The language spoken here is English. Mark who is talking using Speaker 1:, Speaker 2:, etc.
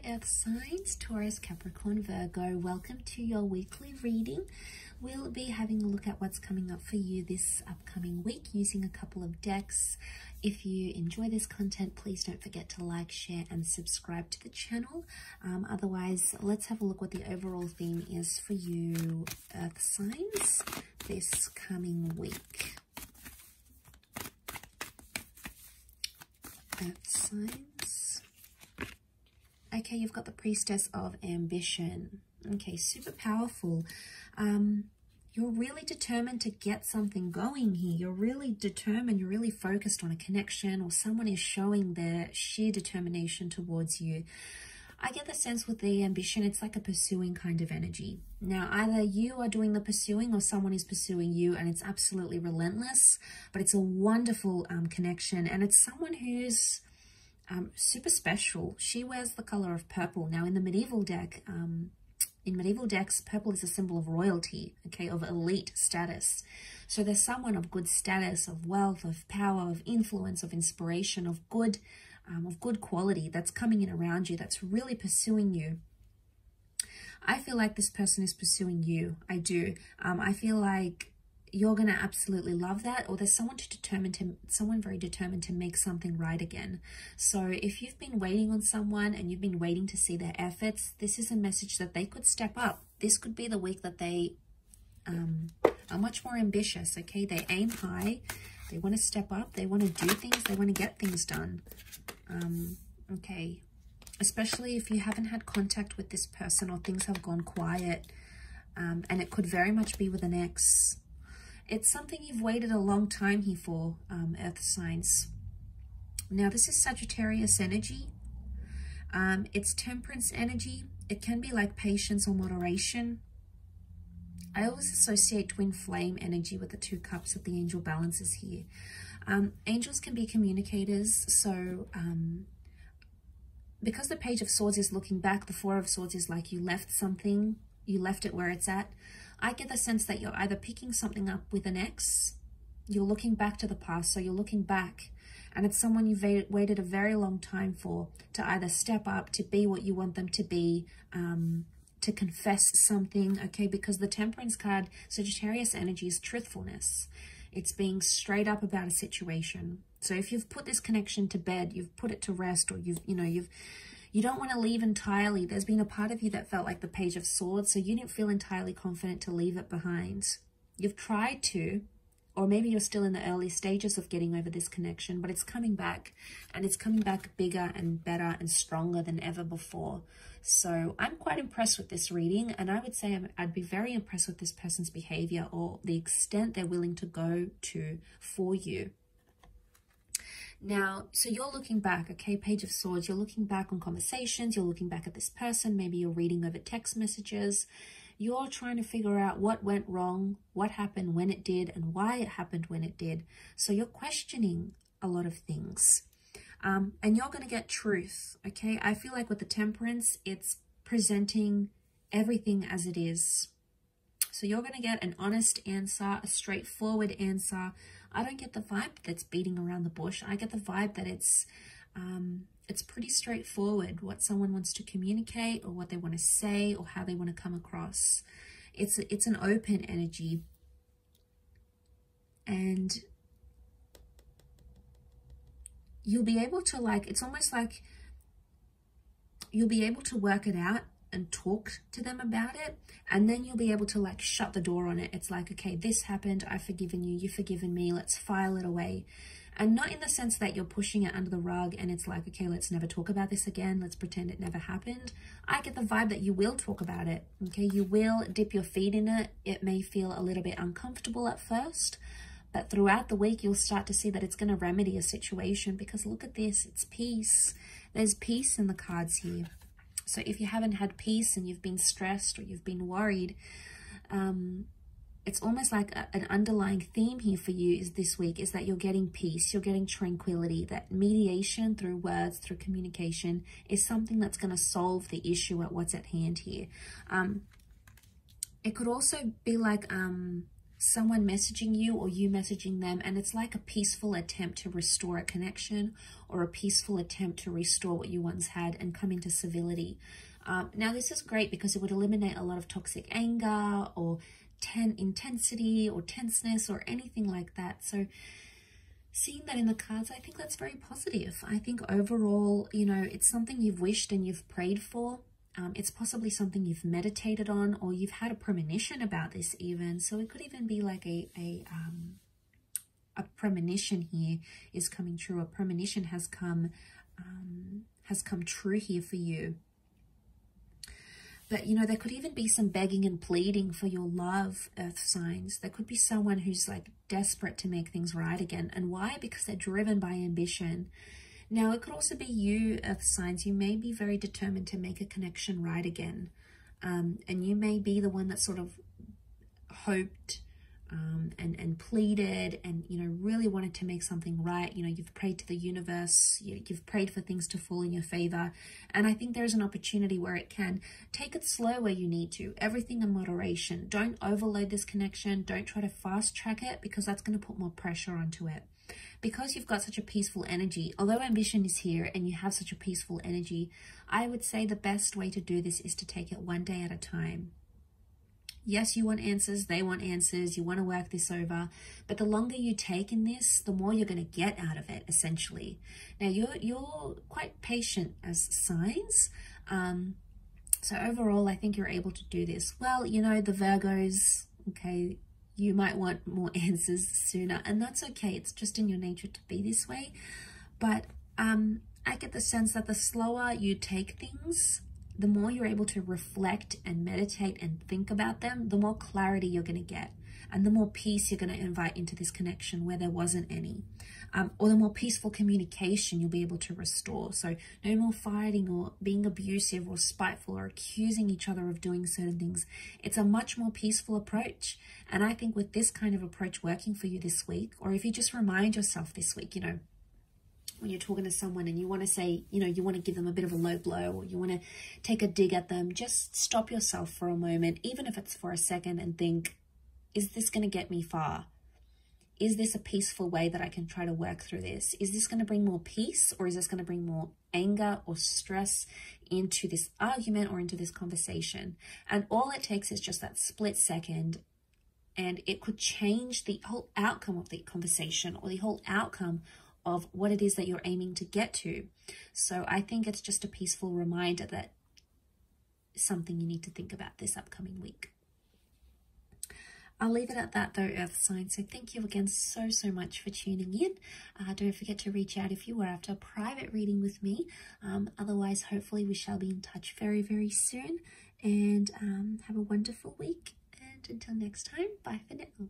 Speaker 1: Earth signs, Taurus, Capricorn, Virgo. Welcome to your weekly reading. We'll be having a look at what's coming up for you this upcoming week using a couple of decks. If you enjoy this content, please don't forget to like, share, and subscribe to the channel. Otherwise, let's have a look what the overall theme is for you, Earth signs, this coming week. Earth signs. Okay, you've got the Priestess of Ambition. Okay, super powerful. You're really determined to get something going here. You're really determined, you're really focused on a connection, or someone is showing their sheer determination towards you. I get the sense with the ambition, it's like a pursuing kind of energy. Now, either you are doing the pursuing or someone is pursuing you, and it's absolutely relentless, but it's a wonderful connection, and it's someone who's super special. She wears the color of purple. Now, in the medieval deck, in medieval decks, purple is a symbol of royalty, okay, of elite status. So there's someone of good status, of wealth, of power, of influence, of inspiration, of good quality that's coming in around you, that's really pursuing you. I feel like this person is pursuing you. I do. I feel like you're going to absolutely love that, or there's someone very determined to make something right again. So if you've been waiting on someone and you've been waiting to see their efforts, this is a message that they could step up. This could be the week that they are much more ambitious, okay? They aim high, they want to step up, they want to do things, they want to get things done. Okay, especially if you haven't had contact with this person or things have gone quiet, and it could very much be with an ex. It's something you've waited a long time here for, Earth signs. Now, this is Sagittarius energy. It's Temperance energy. It can be like patience or moderation. I always associate twin flame energy with the 2 cups that the angel balances here. Angels can be communicators. So because the Page of Swords is looking back, the 4 of Swords is like you left something, you left it where it's at. I get the sense that you're either picking something up with an ex, you're looking back to the past, so you're looking back, and it's someone you've waited a very long time for to either step up, to be what you want them to be, to confess something, okay? Because the Temperance card, Sagittarius energy, is truthfulness. It's being straight up about a situation. So if you've put this connection to bed, you've put it to rest, or you don't want to leave entirely. There's been a part of you that felt like the Page of Swords, so you didn't feel entirely confident to leave it behind. You've tried to, or maybe you're still in the early stages of getting over this connection, but it's coming back, and it's coming back bigger and better and stronger than ever before. So I'm quite impressed with this reading, and I would say I'd be very impressed with this person's behavior or the extent they're willing to go to for you. Now, so you're looking back, okay, Page of Swords, you're looking back on conversations, you're looking back at this person, maybe you're reading over text messages, you're trying to figure out what went wrong, what happened when it did, and why it happened when it did. So you're questioning a lot of things, and you're going to get truth, okay? I feel like with the Temperance, it's presenting everything as it is. So you're going to get an honest answer, a straightforward answer. I don't get the vibe that's beating around the bush. I get the vibe that it's pretty straightforward what someone wants to communicate, or what they want to say, or how they want to come across. It's an open energy, and you'll be able to, like, it's almost like you'll be able to work it out and talk to them about it, and then you'll be able to, like, shut the door on it. It's like, okay, this happened, I've forgiven you, you've forgiven me, let's file it away. And not in the sense that you're pushing it under the rug and it's like, okay, let's never talk about this again, let's pretend it never happened. I get the vibe that you will talk about it, okay? You will dip your feet in it. It may feel a little bit uncomfortable at first, but throughout the week you'll start to see that it's going to remedy a situation, because look at this, it's peace. There's peace in the cards here. So if you haven't had peace and you've been stressed or you've been worried, it's almost like an underlying theme here for you is this week is that you're getting peace, you're getting tranquility, that mediation through words, through communication is something that's going to solve the issue at what's at hand here. It could also be like someone messaging you or you messaging them, and it's like a peaceful attempt to restore a connection or a peaceful attempt to restore what you once had and come into civility. Now, this is great because it would eliminate a lot of toxic anger or intensity or tenseness or anything like that. So seeing that in the cards, I think that's very positive. I think overall, you know, it's something you've wished and you've prayed for. It's possibly something you've meditated on, or you've had a premonition about this even. So it could even be like a premonition here is coming true. A premonition has come true here for you. But, you know, there could even be some begging and pleading for your love, earth signs. There could be someone who's like desperate to make things right again. And why? Because they're driven by ambition. Now, it could also be you, earth signs. You may be very determined to make a connection right again. And you may be the one that sort of hoped and pleaded and, you know, really wanted to make something right. You know, you've prayed to the universe, you've prayed for things to fall in your favor. And I think there's an opportunity where it can. Take it slow where you need to, everything in moderation. Don't overload this connection. Don't try to fast track it, because that's going to put more pressure onto it. Because you've got such a peaceful energy, although ambition is here and you have such a peaceful energy, I would say the best way to do this is to take it one day at a time. Yes, you want answers, they want answers, you want to work this over, but the longer you take in this, the more you're going to get out of it, essentially. Now, you're quite patient as signs, so overall, I think you're able to do this. Well, you know, the Virgos, okay, you might want more answers sooner, and that's okay. It's just in your nature to be this way, but I get the sense that the slower you take things, the more you're able to reflect and meditate and think about them, the more clarity you're going to get, and the more peace you're going to invite into this connection where there wasn't any, or the more peaceful communication you'll be able to restore. So no more fighting or being abusive or spiteful or accusing each other of doing certain things. It's a much more peaceful approach. And I think with this kind of approach working for you this week, or if you just remind yourself this week, you know, when you're talking to someone and you want to say, you know, you want to give them a bit of a low blow, or you want to take a dig at them, just stop yourself for a moment, even if it's for a second, and think, is this going to get me far? Is this a peaceful way that I can try to work through this? Is this going to bring more peace, or is this going to bring more anger or stress into this argument or into this conversation? And all it takes is just that split second, and it could change the whole outcome of the conversation, or the whole outcome of what it is that you're aiming to get to. So I think it's just a peaceful reminder that something you need to think about this upcoming week. I'll leave it at that though, earth signs. So thank you again so much for tuning in. Don't forget to reach out if you were after a private reading with me. Otherwise, hopefully we shall be in touch very soon. And have a wonderful week. And until next time, bye for now.